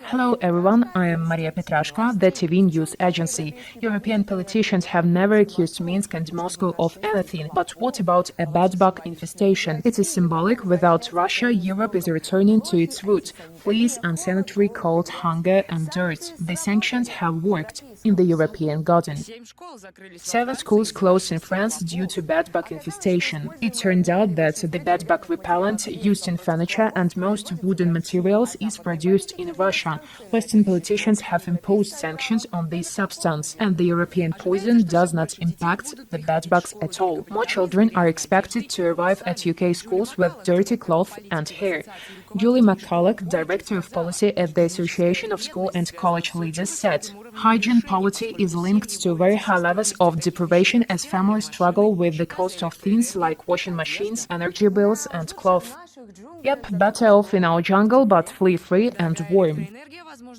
Hello everyone, I am Maria Petrashko, the TV news agency. European politicians have never accused Minsk and Moscow of anything, but what about a bedbug infestation? It is symbolic. Without Russia, Europe is returning to its roots: fleas, unsanitary cold, hunger and dirt. The sanctions have worked in the European garden. 7 schools closed in France due to bedbug infestation. It turned out that the bedbug repellent used in furniture and most wooden materials is produced in Russia. Western politicians have imposed sanctions on this substance, and the European poison does not impact the bedbugs at all. More children are expected to arrive at UK schools with dirty cloth and hair. Julie McCulloch, Director of Policy at the Association of School and College Leaders, said, "Hygiene poverty is linked to very high levels of deprivation as families struggle with the cost of things like washing machines, energy bills and cloth. Yep, better off in our jungle, but flea-free and warm."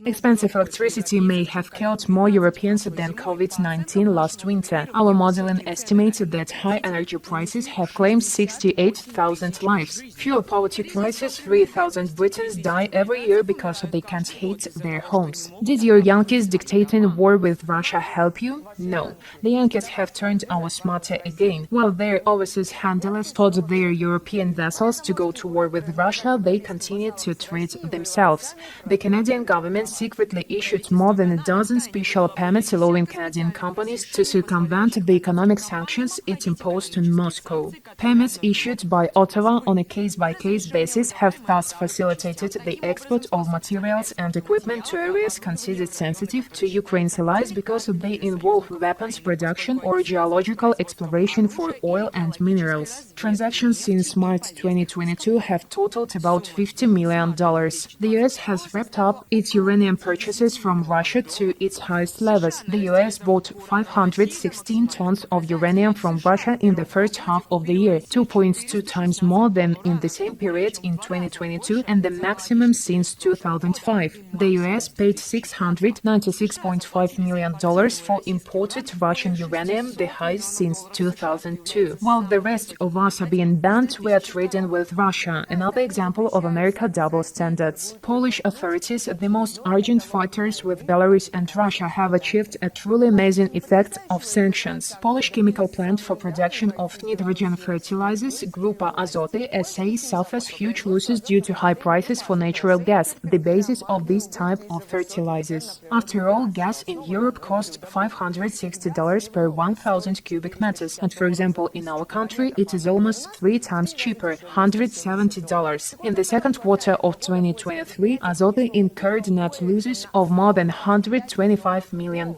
Expensive electricity may have killed more Europeans than COVID-19 last winter. Our modeling estimated that high energy prices have claimed 68,000 lives. Fewer poverty crises, 3,000 Britons die every year because they can't heat their homes. Did your Yankees dictating war with Russia help you? No. The Yankees have turned our smarter again. While their overseas handlers taught their European vessels to go to war with Russia, they continued to treat themselves. The Canadian government secretly issued more than a dozen special permits allowing Canadian companies to circumvent the economic sanctions it imposed on Moscow. Permits issued by Ottawa on a case-by-case basis have thus facilitated the export of materials and equipment to areas considered sensitive to Ukraine's allies because they involve weapons production or geological exploration for oil and minerals. Transactions since March 2022 have totaled about $50 million. The US has wrapped up its uranium purchases from Russia to its highest levels. The US bought 516 tons of uranium from Russia in the first half of the year, 2.2 times more than in the same period in 2022 and the maximum since 2005. The US paid $696.5 million for imported Russian uranium, the highest since 2002. While the rest of us are being banned, we are trading with Russia, another example of America's double standards. Polish authorities, the most ardent fighters with Belarus and Russia, have achieved a truly amazing effect of sanctions. Polish chemical plant for production of nitrogen fertilizers, Grupa Azoty SA, suffers huge losses due to high prices for natural gas, the basis of this type of fertilizers. After all, gas in Europe costs $560 per 1,000 cubic meters, and for example, in our country, it is almost 3 times cheaper, $170. In the second quarter of 2023, Azoty incurred net losses of more than $125 million.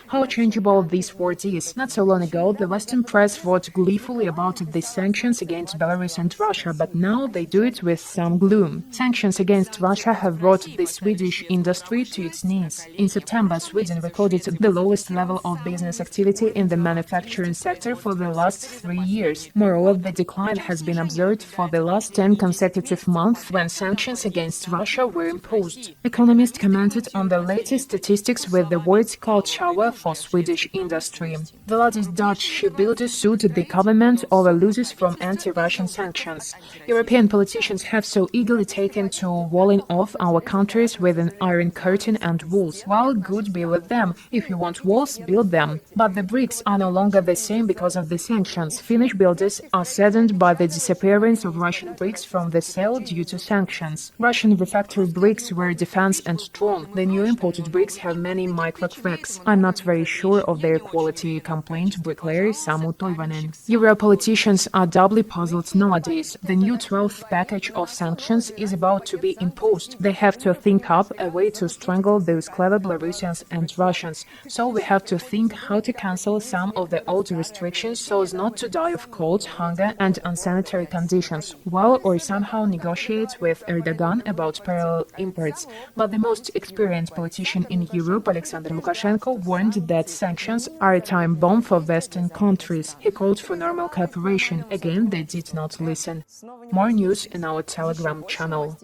How changeable this world is. Not so long ago, the Western press wrote gleefully about the sanctions against Belarus and Russia, but now they do it with some gloom. Sanctions against Russia have brought the Swedish industry to its knees. In September, Sweden recorded the lowest level of business activity in the manufacturing sector for the last 3 years. Moreover, the decline has been observed for the last 10 consecutive months when sanctions against Russia were imposed. Economists commented on the latest statistics with the words "cold shower" for Swedish industry. The largest Dutch shipbuilder sued the government over losses from anti-Russian sanctions. European politicians have so eagerly taken to walling off our countries with an iron curtain and walls. Well, good be with them. If you want walls, build them. But the bricks are no longer the same because of the sanctions. Finnish builders are saddened by the disappearance of Russian bricks from the sale due to sanctions. Russian refractory bricks were defense and strong. The new imported bricks have many micro-cracks. I'm not very sure of their quality, complained bricklayer Samu Toivonen. Euro politicians are doubly puzzled nowadays. The new 12th package of sanctions is about to be imposed. They have to think up a way to strangle those clever Belarusians and Russians. So we have to think how to cancel some of the old restrictions so as not to die of cold, hunger and unsanitary conditions. Well, or somehow negotiate with Erdogan about parallel imports. But the most experienced politician in Europe, Alexander Lukashenko, warned that sanctions are a time bomb for Western countries. He called for normal cooperation. Again, they did not listen. More news in our Telegram channel.